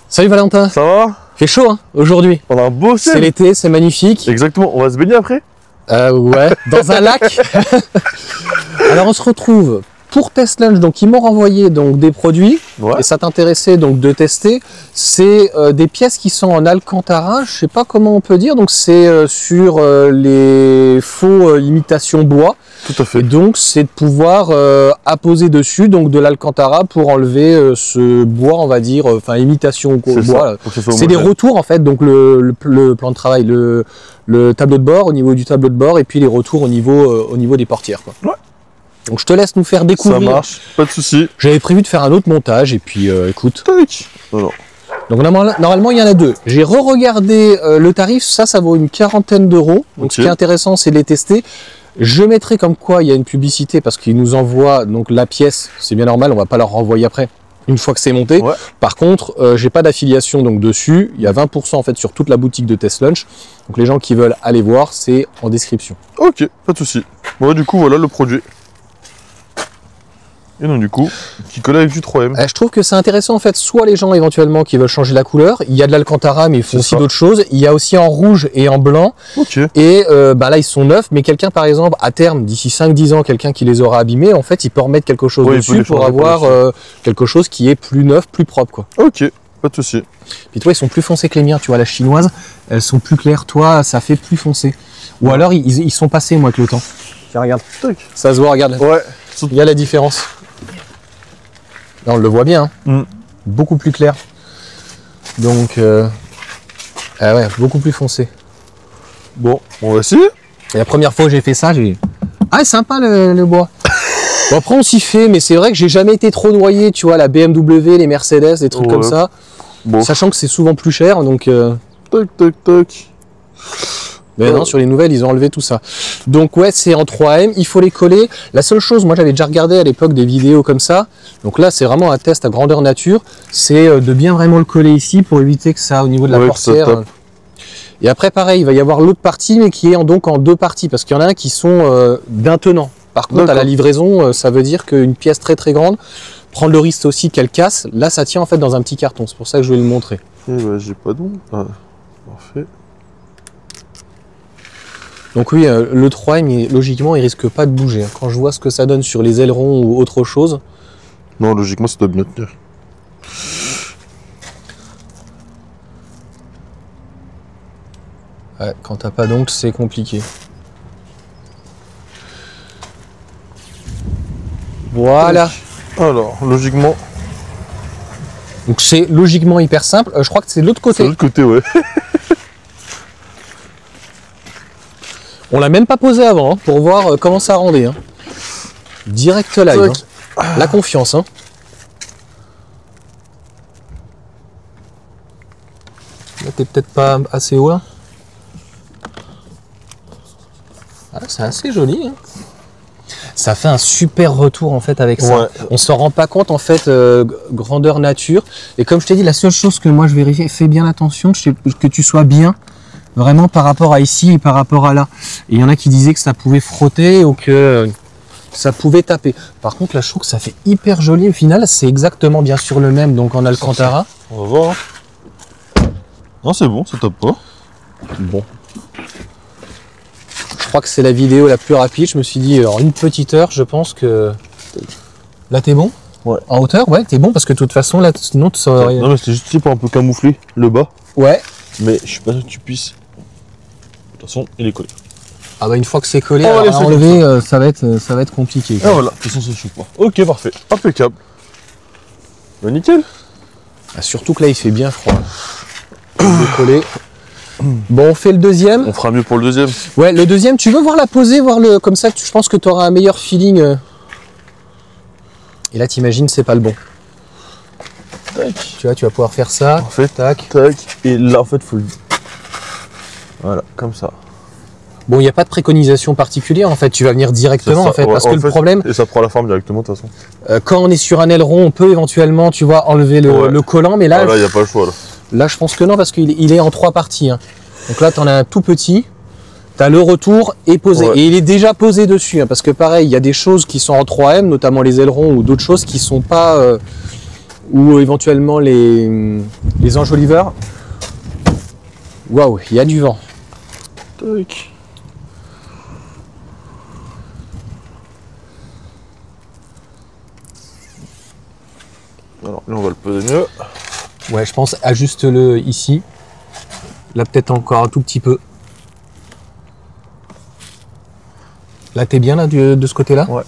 Salut Valentin. Ça va? Fait chaud hein, aujourd'hui. On a un beau ciel. C'est l'été, c'est magnifique. Exactement, on va se baigner après? Ouais, dans un lac. Alors on se retrouve pour Test Lunch, donc ils m'ont renvoyé donc des produits, et ça t'intéressait donc de tester. C'est des pièces qui sont en Alcantara, je sais pas comment on peut dire, donc c'est sur les faux imitations bois. Tout à fait. Et donc c'est de pouvoir apposer dessus donc de l'Alcantara pour enlever ce bois, on va dire, enfin imitation bois. C'est des retours en fait, donc le plan de travail, le tableau de bord au niveau du tableau de bord et puis les retours au niveau des portières, quoi. Ouais. Donc je te laisse nous faire découvrir. Ça marche, pas de souci. J'avais prévu de faire un autre montage et puis écoute. Alors. Donc normalement il y en a deux. J'ai re-regardé le tarif, ça vaut une quarantaine d'euros. Donc ce qui est intéressant c'est de les tester. Je mettrai comme quoi il y a une publicité parce qu'ils nous envoient donc la pièce, c'est bien normal, on va pas leur renvoyer après une fois que c'est monté. Ouais. Par contre, j'ai pas d'affiliation donc dessus, il y a 20% en fait sur toute la boutique de Test Lunch. Donc les gens qui veulent aller voir, c'est en description. Ok, pas de souci. Bon, du coup voilà le produit. Et donc du coup, qui colle avec du 3M. Je trouve que c'est intéressant en fait, soit les gens éventuellement qui veulent changer la couleur, il y a de l'Alcantara mais ils font aussi d'autres choses, il y a aussi en rouge et en blanc, et là ils sont neufs, mais quelqu'un par exemple à terme, d'ici 5-10 ans, quelqu'un qui les aura abîmés, en fait il peut remettre quelque chose dessus pour avoir quelque chose qui est plus neuf, plus propre quoi. Ok, pas de souci. Puis toi ils sont plus foncés que les miens, tu vois la chinoise, elles sont plus claires, toi ça fait plus foncé. Ou alors ils sont passés moi avec le temps. Tiens regarde, ça se voit, regarde, il y a la différence. Là, on le voit bien, hein. Beaucoup plus clair. Donc, ouais, beaucoup plus foncé. Bon, on va essayer. Et la première fois que j'ai fait ça, j'ai dit ah, sympa le bois. Bon, après, on s'y fait, mais c'est vrai que j'ai jamais été trop noyé, tu vois, la BMW, les Mercedes, des trucs comme ça. Bon. Sachant que c'est souvent plus cher, donc. Toc, toc, toc. Mais non, sur les nouvelles, ils ont enlevé tout ça. Donc ouais, c'est en 3M, il faut les coller. La seule chose, moi j'avais déjà regardé à l'époque des vidéos comme ça. Donc là, c'est vraiment un test à grandeur nature. C'est de bien vraiment le coller ici pour éviter que ça, au niveau de la portière. Et après, pareil, il va y avoir l'autre partie, mais qui est donc en deux parties. Parce qu'il y en a un qui sont d'un tenant. Par contre, à la livraison, ça veut dire qu'une pièce très très grande, prendre le risque aussi qu'elle casse. Là, ça tient en fait dans un petit carton. C'est pour ça que je vais le montrer. J'ai pas d'eau. Parfait. Donc oui, le 3M, logiquement, il risque pas de bouger. Quand je vois ce que ça donne sur les ailerons ou autre chose. Non, logiquement, ça doit bien tenir. Ouais, quand t'as pas d'ongle, c'est compliqué. Voilà. Alors, logiquement. Donc c'est logiquement hyper simple. Je crois que c'est de l'autre côté. C'est de l'autre côté, ouais. On l'a même pas posé avant hein, pour voir comment ça rendait. Hein. Direct live. Hein. La confiance. Hein. Là, t'es peut-être pas assez haut là. Ah, c'est assez joli. Hein. Ça fait un super retour en fait avec ça. Ouais. On s'en rend pas compte en fait, grandeur nature. Et comme je t'ai dit, la seule chose que moi je vérifie, fais bien attention que tu sois bien. Vraiment par rapport à ici et par rapport à là. Et il y en a qui disaient que ça pouvait frotter ou que ça pouvait taper. Par contre là je trouve que ça fait hyper joli au final. C'est exactement bien sûr le même donc en Alcantara. On va voir. Non c'est bon, ça tape pas. Bon. Je crois que c'est la vidéo la plus rapide. Je me suis dit en une petite heure je pense que... Là t'es bon? Ouais. En hauteur ouais t'es bon parce que de toute façon là sinon tu saurais... Non mais c'est juste pour un peu camoufler le bas. Ouais. Mais je suis pas sûr que tu puisses. De toute façon, il est collé. Ah bah une fois que c'est collé, à enlever, ça va être compliqué. Ah voilà, de toute façon ça ne choque pas. Ok, parfait, impeccable. Bah nickel. Ah, surtout que là il fait bien froid. Collé. Bon, on fait le deuxième. On fera mieux pour le deuxième. Ouais, le deuxième, tu veux voir la poser, voir le comme ça, je pense que tu auras un meilleur feeling. Et là t'imagines c'est pas le bon. Tac. Tu vois, tu vas pouvoir faire ça. En fait, tac. Tac. Et là en fait faut le... Voilà, comme ça. Bon, il n'y a pas de préconisation particulière en fait, tu vas venir directement en fait, parce que le problème... Et ça prend la forme directement de toute façon. Quand on est sur un aileron, on peut éventuellement, tu vois, enlever le collant, mais là... Ah, là, il n'y a pas le choix là. Là, je pense que non, parce qu'il est en 3 parties. Hein. Donc là, tu en as un tout petit, tu as le retour et posé. Et il est déjà posé dessus, hein, parce que pareil, il y a des choses qui sont en 3M, notamment les ailerons ou d'autres choses qui sont pas... ou éventuellement les enjoliveurs. Waouh, il y a du vent. Tac. Alors là on va le poser mieux. Ouais, je pense, ajuste-le ici. Là, peut-être encore un tout petit peu. Là, t'es bien là de ce côté-là? Ouais.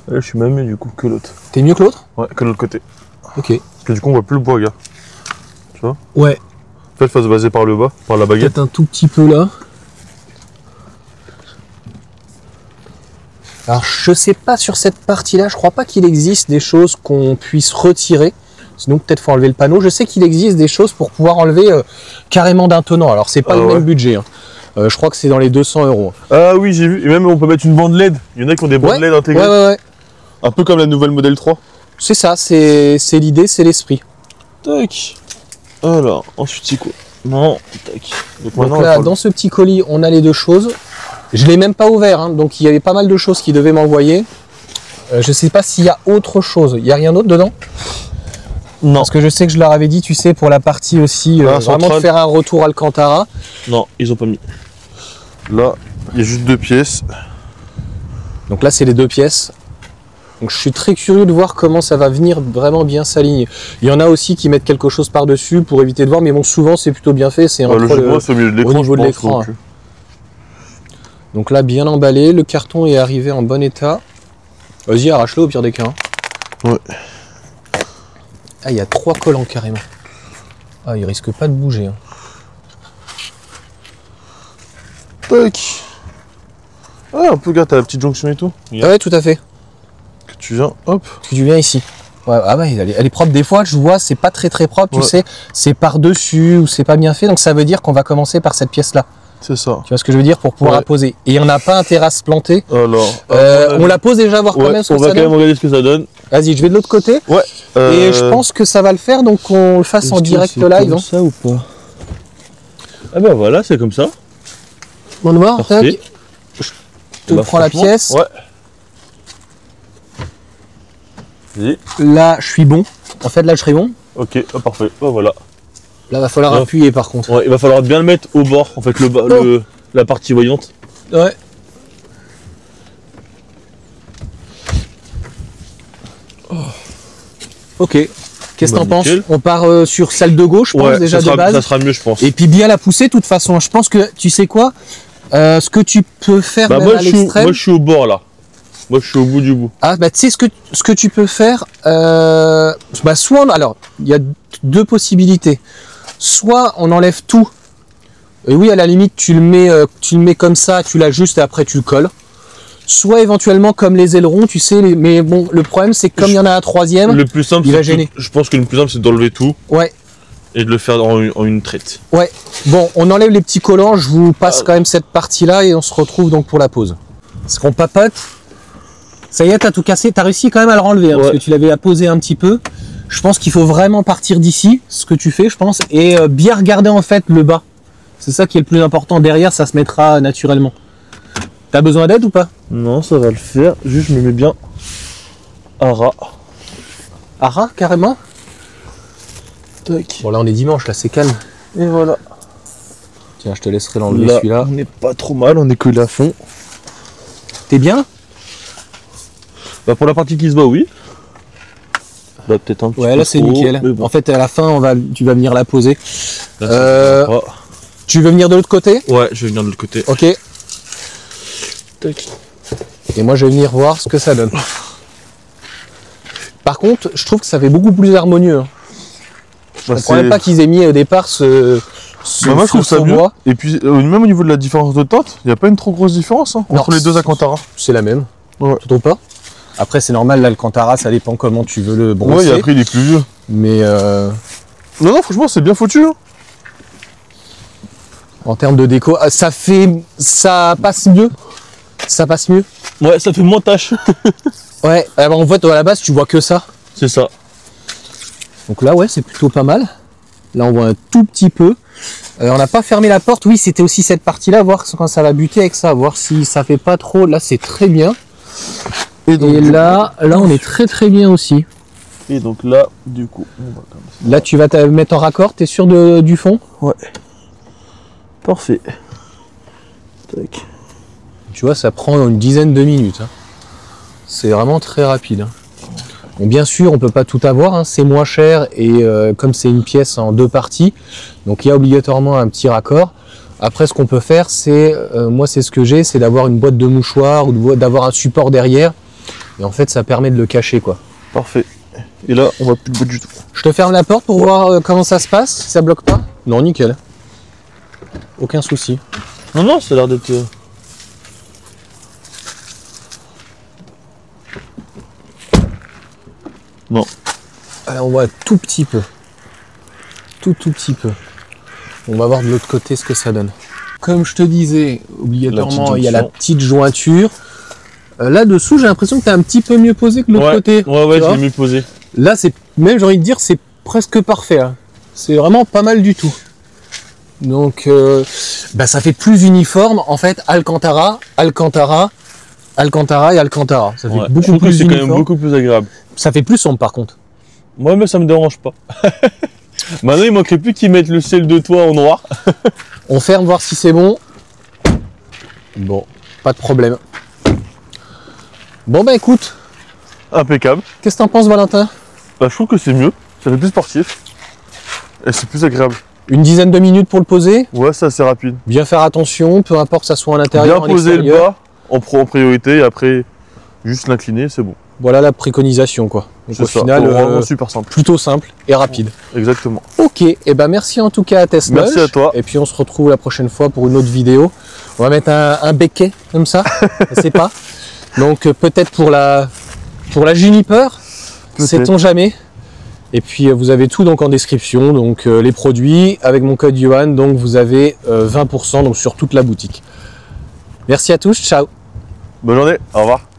Là je suis même mieux du coup que l'autre. T'es mieux que l'autre? Ouais, que l'autre côté. Ok. Parce que du coup on voit plus le bois, gars. Tu vois? Ouais. Fais le face basé par le bas, par la baguette. Peut-être un tout petit peu là. Alors, je sais pas sur cette partie-là, je crois pas qu'il existe des choses qu'on puisse retirer. Sinon, peut-être faut enlever le panneau. Je sais qu'il existe des choses pour pouvoir enlever carrément d'un tenant. Alors, c'est pas le même budget. Hein. Je crois que c'est dans les 200 €. Ah oui, j'ai vu. Et même on peut mettre une bande LED. Il y en a qui ont des bandes LED intégrées. Ouais. Un peu comme la nouvelle modèle 3. C'est ça, c'est l'idée, c'est l'esprit. Tac. Alors, ensuite c'est quoi? Non, tac. Donc là, dans ce petit colis, on a les deux choses. Je l'ai même pas ouvert, hein, donc il y avait pas mal de choses qui devaient m'envoyer. Je sais pas s'il y a autre chose. Il y a rien d'autre dedans? Non. Parce que je sais que je leur avais dit, tu sais, pour la partie aussi, vraiment de faire un retour Alcantara. Non, ils ont pas mis. Là, il y a juste 2 pièces. Donc là, c'est les 2 pièces. Donc je suis très curieux de voir comment ça va venir vraiment bien s'aligner. Il y en a aussi qui mettent quelque chose par-dessus pour éviter de voir, mais bon, souvent c'est plutôt bien fait. C'est le jeu c'est au milieu de l'écran, au niveau de l'écran. Donc là, bien emballé, le carton est arrivé en bon état. Vas-y, arrache-le au pire des cas. Hein. Ouais. Ah, il y a 3 collants carrément. Ah, il risque pas de bouger. Hein. Tac. Ah, un peu, regarde, t'as la petite jonction et tout. Ah ouais, tout à fait. Que tu viens, hop. Que tu viens ici. Ouais, ah ouais, elle est propre. Des fois, je vois, c'est pas très propre, tu sais. C'est par-dessus ou c'est pas bien fait. Donc ça veut dire qu'on va commencer par cette pièce-là. C'est ça. Tu vois ce que je veux dire, pour pouvoir la poser. Et on n'a pas intérêt à se planter. Alors, on la pose déjà, voir quand même ce que ça donne. On va quand même regarder ce que ça donne. Vas-y, je vais de l'autre côté. Ouais. Et je pense que ça va le faire, donc qu'on le fasse en direct live. Comme ça ou pas? Ah bah voilà, c'est comme ça. On va voir. Parfait. Je te prends la pièce. Ouais. Vas-y. Là, je suis bon. En fait, là, je serai bon. Ok, oh, parfait. Oh, voilà. Là, va falloir appuyer par contre. Ouais, il va falloir bien le mettre au bord, en fait, la partie voyante. Ouais. Oh. Ok. Qu'est-ce que t'en penses? On part sur celle de gauche, je pense, déjà de base. Ça sera mieux, je pense. Et puis bien la pousser, de toute façon. Je pense que, tu sais quoi, ce que tu peux faire même à l'extrême... Moi, je suis au bord, là. Moi, je suis au bout du bout. Ah, bah, tu sais, ce que tu peux faire... bah, soit... Alors, il y a 2 possibilités. Soit on enlève tout. Et oui, à la limite, tu le mets comme ça, tu l'ajustes et après tu le colles. Soit éventuellement comme les ailerons, tu sais, mais bon, le problème c'est que comme il y en a un 3e, le plus simple, il va gêner. Je pense que le plus simple c'est d'enlever tout. Ouais. Et de le faire en une traite. Ouais. Bon, on enlève les petits collants, je vous passe quand même cette partie-là et on se retrouve donc pour la pause. Parce qu'on papote. Ça y est, t'as tout cassé, t'as réussi quand même à le renlever, hein, parce que tu l'avais posé un petit peu. Je pense qu'il faut vraiment partir d'ici, ce que tu fais, je pense, et bien regarder en fait le bas. C'est ça qui est le plus important. Derrière, ça se mettra naturellement. T'as besoin d'aide ou pas? Non, ça va le faire. Juste, je me mets bien à ras. À ras, carrément? Tac. Bon, là, on est dimanche, là, c'est calme. Et voilà. Tiens, je te laisserai l'enlever celui-là. On n'est pas trop mal, on est collé à fond. T'es bien? Bah, pour la partie qui se bat, oui. Là, peut-être un petit peu. Ouais, là, c'est nickel. Bon. En fait, à la fin, tu vas venir la poser. Là, tu veux venir de l'autre côté? Ouais, je vais venir de l'autre côté. Ok. Tac. Et moi, je vais venir voir ce que ça donne. Par contre, je trouve que ça fait beaucoup plus harmonieux. Hein. Je ne comprenais pas qu'ils aient mis au départ ce moi, je trouve ça mieux. Bois. Et puis, même au niveau de la différence de teinte, il n'y a pas une trop grosse différence hein, entre les deux Alcantara. C'est la même. Ouais. Tu trouves pas? Après, c'est normal, l'Alcantara, ça dépend comment tu veux le brosser. Ouais, et après, il est plus vieux. Mais non, franchement, c'est bien foutu. Hein. En termes de déco, ça passe mieux. Ça passe mieux. Ouais, ça fait moins tache. Ouais, alors en fait, à la base, tu vois que ça. C'est ça. Donc là, ouais, c'est plutôt pas mal. Là, on voit un tout petit peu. On n'a pas fermé la porte. Oui, c'était aussi cette partie-là, voir quand ça va buter avec ça, voir si ça fait pas trop. Là, c'est très bien. Et là, on est très très bien aussi. Et donc là, du coup, on va comme ça. Là, tu vas te mettre en raccord, t'es sûr du fond? Ouais. Parfait. Tac. Tu vois, ça prend une dizaine de minutes. Hein. C'est vraiment très rapide. Hein. Bon, bien sûr, on peut pas tout avoir, hein. C'est moins cher et comme c'est une pièce en 2 parties, donc il y a obligatoirement un petit raccord. Après, ce qu'on peut faire, c'est, moi c'est ce que j'ai, c'est d'avoir une boîte de mouchoirs ou d'avoir un support derrière. Et en fait, ça permet de le cacher, quoi. Parfait. Et là, on va plus le bout du tout. Je te ferme la porte pour voir comment ça se passe, si ça bloque pas. Non, nickel. Aucun souci. Non, non, ça a l'air d'être... Non. Alors, on voit un tout petit peu. Tout petit peu. On va voir de l'autre côté ce que ça donne. Comme je te disais, obligatoirement, il y a la petite jointure. Là-dessous, j'ai l'impression que tu es un petit peu mieux posé que l'autre côté. Ouais, je l'ai mieux posé. Là, c'est même, j'ai envie de dire, c'est presque parfait. Hein. C'est vraiment pas mal du tout. Donc, ça fait plus uniforme. En fait, Alcantara, Alcantara, Alcantara et Alcantara. Ça fait beaucoup plus c'est uniforme. quand même beaucoup plus agréable. Ça fait plus sombre, par contre. Moi, mais ça me dérange pas. Maintenant, il manquerait plus qu'ils mettent le ciel de toit en noir. On ferme, voir si c'est bon. Bon, pas de problème. Bon, bah écoute. Impeccable. Qu'est-ce que t'en penses, Valentin? Bah, je trouve que c'est mieux. Ça fait plus sportif. Et c'est plus agréable. Une dizaine de minutes pour le poser. Ouais, c'est assez rapide. Bien faire attention, peu importe que ça soit à l'intérieur. Bien poser le bas en priorité et après juste l'incliner, c'est bon. Voilà la préconisation, quoi. Donc au final, vraiment super simple. Plutôt simple et rapide. Exactement. Ok, et ben merci en tout cas à Tesla. Merci à toi. Et puis on se retrouve la prochaine fois pour une autre vidéo. On va mettre un becquet comme ça, je sais pas. Donc peut-être pour la Juniper, sait-on jamais. Et puis vous avez tout donc en description, donc les produits avec mon code Johan, donc vous avez 20% donc sur toute la boutique. Merci à tous, ciao. Bonne journée, au revoir.